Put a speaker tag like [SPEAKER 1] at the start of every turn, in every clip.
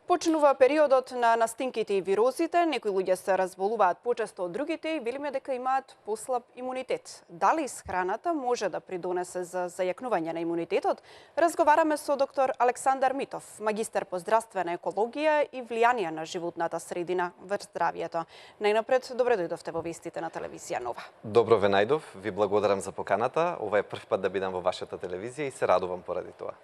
[SPEAKER 1] Почнува периодот на настинките и вирозите, некои луѓе се разболуваат почесто од другите и велиме дека имаат послаб имунитет. Дали исхраната може да придонесе за зајакнување на имунитетот? Разговараме со доктор Александар Митов, магистер по здравствена екологија и влијание на животната средина врз здравието. Најнапред, добре дојдовте во вестите на телевизија Нова.
[SPEAKER 2] Добро ве најдов, ви благодарам за поканата. Ова е прв пат да бидам во вашата телевизија и се радувам поради тоа.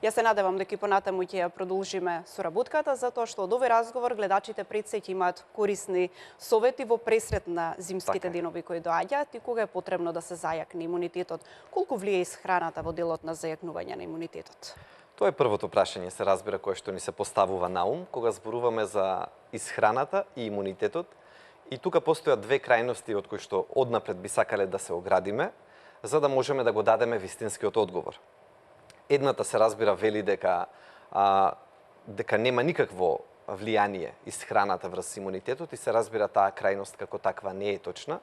[SPEAKER 1] Ја се надевам дека и понатаму ќе ја продолжиме соработката, затоа што од овој разговор гледачите пред се ќе имаат корисни совети во пресред на зимските денови кои доаѓаат и кога е потребно да се зајакне имунитетот. Колку влие исхраната во делот на зајакнување на имунитетот?
[SPEAKER 2] Тоа е првото прашање, се разбира, кое што ни се поставува на ум кога зборуваме за исхраната и имунитетот. И тука постојат две крајности од кои што однапред би сакале да се оградиме, за да можеме да го дадеме вистинскиот одговор. Едната се разбира вели дека нема никакво влијание исхраната врз имунитетот и се разбира таа крајност како таква не е точна,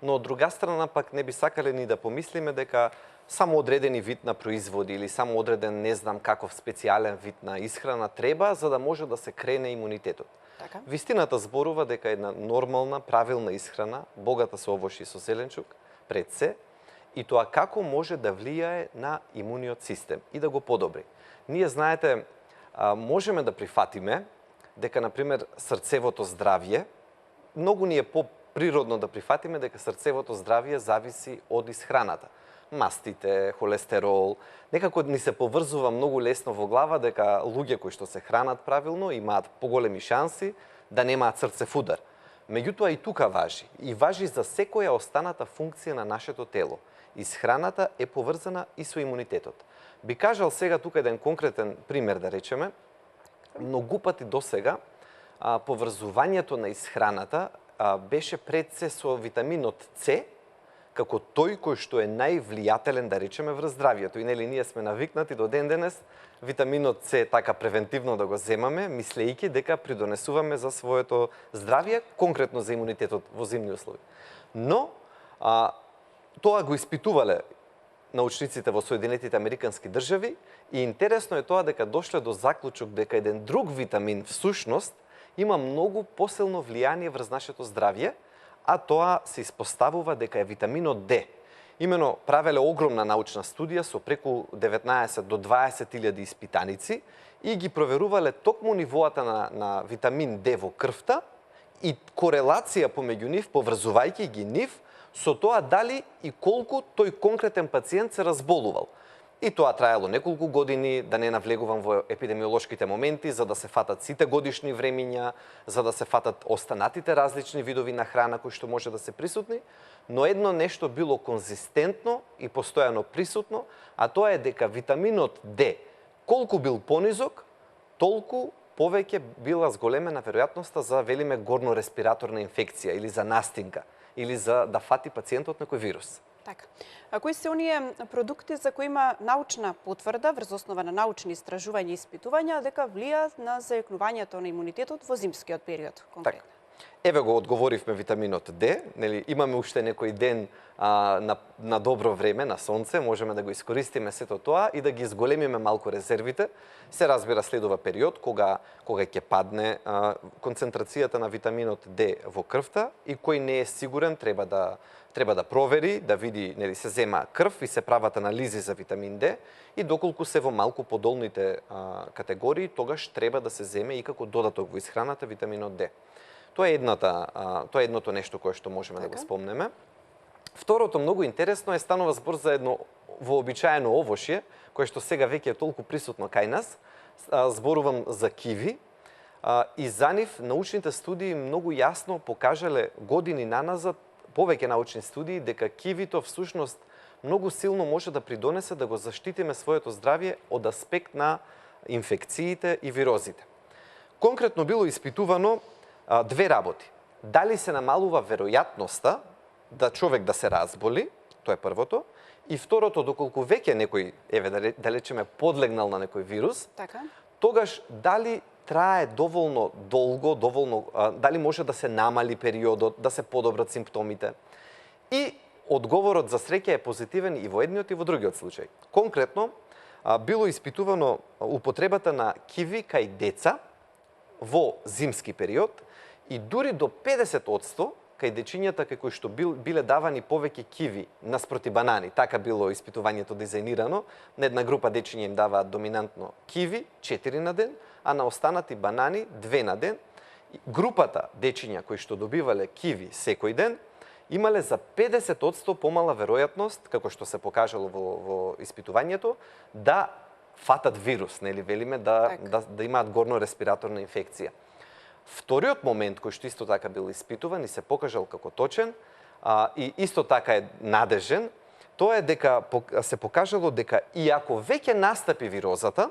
[SPEAKER 2] но од друга страна пак не би сакале ни да помислиме дека само одредени вид на производи или само одреден не знам каков специјален вид на исхрана треба за да може да се крене имунитетот.
[SPEAKER 1] Така?
[SPEAKER 2] Вистината зборува дека една нормална, правилна исхрана, богата со овошји и со зеленчук, пред се, и тоа како може да влијае на имуниот систем и да го подобри. Ние, знаете, можеме да прифатиме дека, например, срцевото здравје, многу ни е поприродно да прифатиме дека срцевото здравје зависи од исхраната. Мастите, холестерол, некако ни се поврзува многу лесно во глава дека луѓе кои што се хранат правилно имаат поголеми шанси да немаат срцев удар. Меѓутоа и тука важи. И важи за секоја останата функција на нашето тело. Исхраната е поврзана и со имунитетот. Би кажал сега тука еден конкретен пример да речеме. Многу пати досега поврзувањето на исхраната беше пред се со витаминот С, како тој кој што е највлијателен, да речеме, врз здравието. И нели ние сме навикнати до ден денес витаминот С така превентивно да го земаме, мислејќи дека придонесуваме за своето здравје, конкретно за имунитетот во зимни услови. Но тоа го испитувале научниците во Соединетите Американски држави и интересно е тоа дека дошле до заклучок дека еден друг витамин всушност има многу посилно влијание врз нашето здравје, а тоа се испоставува дека е витаминот Д. Имено правеле огромна научна студија со преку 19 до 20.000 испитаници и ги проверувале токму нивоата на витамин Д во крвта и корелација помеѓу нив, поврзувајќи ги нив, со тоа дали и колку тој конкретен пациент се разболувал. И тоа траело неколку години, да не навлегувам во епидемиолошките моменти, за да се фатат сите годишни времиња, за да се фатат останатите различни видови на храна кои што може да се присутни, но едно нешто било конзистентно и постојано присутно, а тоа е дека витаминот Д, колку бил понизок, толку повеќе била зголемена веројатноста за, велиме, горнореспираторна инфекција или за настинка, или за да фати пациентот некој вирус.
[SPEAKER 1] Така. А кои се оние продукти за кои има научна потврда врз основа на научни истражувања и испитувања дека влијаат на зајакнувањето на имунитетот во зимскиот период конкретно?
[SPEAKER 2] Так. Еве го одговоривме витаминот Д, нели имаме уште некој ден на добро време, на сонце, можеме да го искористиме сето тоа и да ги зголемиме малку резервите. Се разбира следува период кога ќе падне концентрацијата на витаминот Д во крвта и кој не е сигурен треба да провери, да види, нели се зема крв и се прават анализи за витамин Д и доколку се во малку подолните категории, тогаш треба да се земе и како додаток во исхраната витаминот Д. Тоа е едното нешто кое што можеме да го спомнеме. Второто многу интересно е, станува збор за едно вообичаено овошје, кое што сега веќе е толку присутно кај нас. Зборувам за киви. И за нив научните студии многу јасно покажале години наназад, повеќе научни студии, дека кивито всушност многу силно може да придонесе да го заштитиме своето здравје од аспект на инфекциите и вирозите. Конкретно било испитувано две работи. Дали се намалува веројатноста да човек да се разболи, тоа е првото, и второто, доколку веќе некој, еве да речеме, подлегнал на некој вирус,
[SPEAKER 1] така,
[SPEAKER 2] тогаш дали трае доволно долго, дали може да се намали периодот, да се подобрат симптомите. И одговорот за среќа е позитивен и во едниот и во другиот случај. Конкретно, било испитувано употребата на киви кај деца во зимски период и дури до 50% кај дечињата кај кои што биле давани повеќе киви наспроти банани. Така било испитувањето дизајнирано. На една група дечиња им даваат доминантно киви 4 на ден, а на останати банани 2 на ден. Групата дечиња кои што добивале киви секој ден имале за 50% помала веројатност, како што се покажало во испитувањето, да фатат вирус, нели велиме, да имаат горно респираторна инфекција. Вториот момент кој што исто така бил испитуван и се покажал како точен и исто така е надежен, тоа е дека се покажало дека иако веќе настапи вирозата,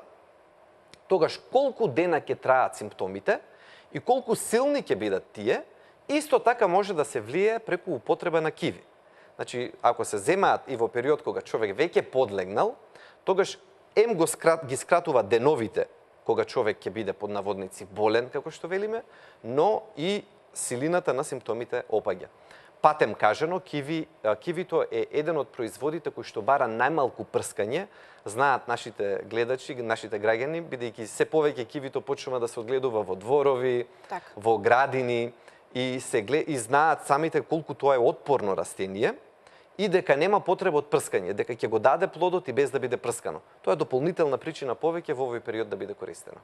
[SPEAKER 2] тогаш колку дена ќе траат симптомите и колку силни ќе бидат тие, исто така може да се влие преку употреба на киви. Значи, ако се земаат и во период кога човек веќе подлегнал, тогаш ги скратува деновите кога човек ќе биде под наводници болен, како што велиме, но и силината на симптомите опаѓа. Патем кажано, кивито е еден од производите кои што бара најмалку прскање. Знаат нашите гледачи, нашите граѓани, бидејќи се повеќе кивито почнува да се одгледува во дворови, во градини и знаат самите колку тоа е отпорно растение и дека нема потреба од прскање, дека ќе го даде плодот и без да биде прскано. Тоа е дополнителна причина повеќе во овој период да биде користено.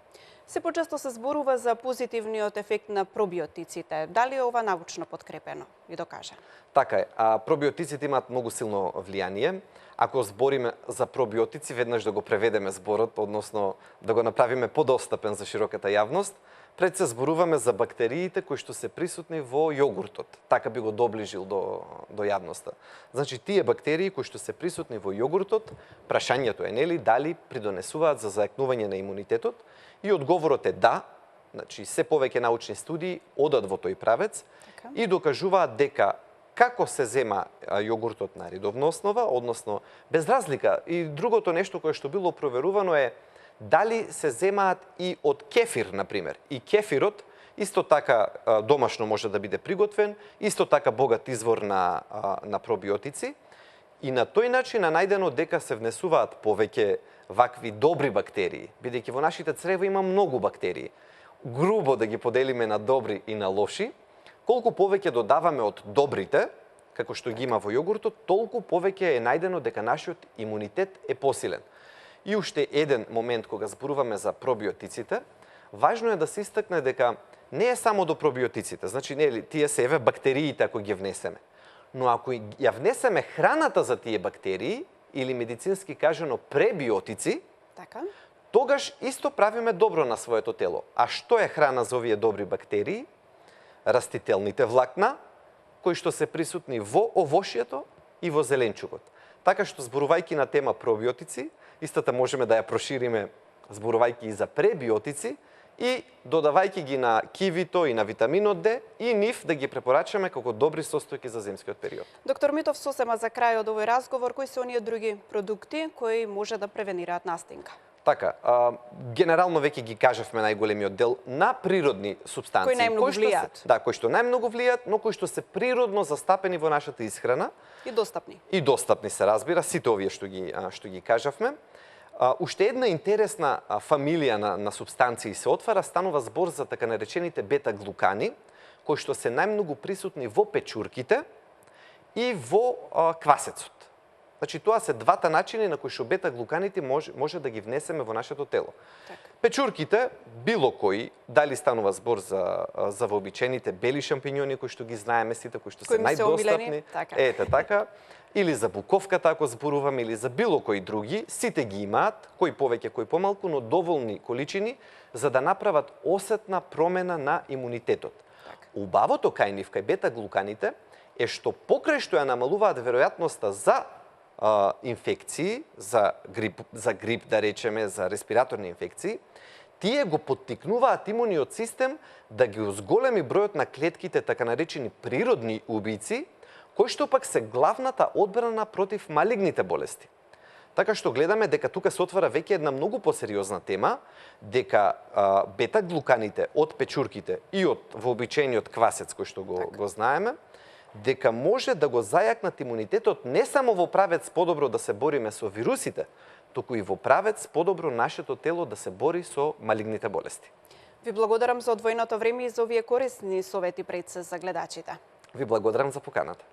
[SPEAKER 1] Се почесто се зборува за позитивниот ефект на пробиотиците. Дали е ова научно подкрепено и докажано?
[SPEAKER 2] Така е. Пробиотиците имаат многу силно влијание. Ако збориме за пробиотици, веднаш да го преведеме зборот, односно да го направиме подостапен за широката јавност, пред се зборуваме за бактериите кои што се присутни во јогуртот. Така би го доближил до јавноста. Значи, тие бактерии кои што се присутни во јогуртот, прашањето е, нели, дали придонесуваат за зајакнување на имунитетот? И одговорот е да. Значи, се повеќе научни студии одат во тој правец и докажуваат дека како се зема јогуртот на редовна основа, односно без разлика. И другото нешто кое што било проверувано е дали се земаат и од кефир, например. И кефирот исто така домашно може да биде приготвен, исто така богат извор на пробиотици. И на тој начин е најдено дека се внесуваат повеќе вакви добри бактерии, бидејќи во нашите црева има многу бактерии. Грубо да ги поделиме на добри и на лоши, колку повеќе додаваме од добрите, како што ги има во јогуртот, толку повеќе е најдено дека нашиот имунитет е посилен. И уште еден момент кога зборуваме за пробиотиците, важно е да се истакне дека не е само до пробиотиците, значи нели тие се еве бактериите ако ги внесеме. Но ако ја внесеме храната за тие бактерии, или медицински кажано пребиотици, тогаш исто правиме добро на своето тело. А што е храна за овие добри бактерии? Растителните влакна, кои што се присутни во овошјето и во зеленчукот. Така што зборувајќи на тема пробиотици, истата можеме да ја прошириме зборувајќи и за пребиотици и додавајќи ги на кивито и на витаминот Д и нив да ги препорачаме како добри состојки за зимскиот период.
[SPEAKER 1] Доктор Митов, сосема за крај од овој разговор, кои се оние други продукти кои може да превенираат настинка?
[SPEAKER 2] Така, генерално веќе ги кажавме најголемиот дел на природни супстанции.
[SPEAKER 1] Кои најмногу влијаат.
[SPEAKER 2] Кои што најмногу влијаат, но кои што се природно застапени во нашата исхрана.
[SPEAKER 1] И достапни.
[SPEAKER 2] И достапни се разбира, сите овие што ги кажавме. Уште една интересна фамилија на супстанции се отвара, станува збор за така наречените бета-глукани, кои што се најмногу присутни во печурките и во квасецот. Значи, тоа се двата начини на кои што бета-глуканите може да ги внесеме во нашето тело. Печурките, било кои, дали станува збор за вообичените бели шампиньони, кои што ги знаеме сите, кои што се најдостапни. Ете така. Или за буковката, ако зборуваме, или за било кои други, сите ги имаат, кои повеќе, кои помалку, но доволни количини, за да направат осетна промена на имунитетот. Убавото кај нив, кај бета-глуканите, е што покрај што ја намалуваат веројатноста за инфекции, за грип, да речеме, за респираторни инфекции, тие го поттикнуваат имуниот систем да ги узголеми бројот на клетките, така наречени природни убици, кои што пак се главната одбрана против малигните болести. Така што гледаме дека тука се отвара веќе една многу посериозна тема, дека бета-глуканите од печурките и од вообичаениот квасец кој што го знаеме, дека може да го зајакнат имунитетот не само во правец подобро да се бориме со вирусите, туку и во правец подобро нашето тело да се бори со малигните болести.
[SPEAKER 1] Ви благодарам за одвоеното време и за овие корисни совети пред се за гледачите.
[SPEAKER 2] Ви благодарам за поканата.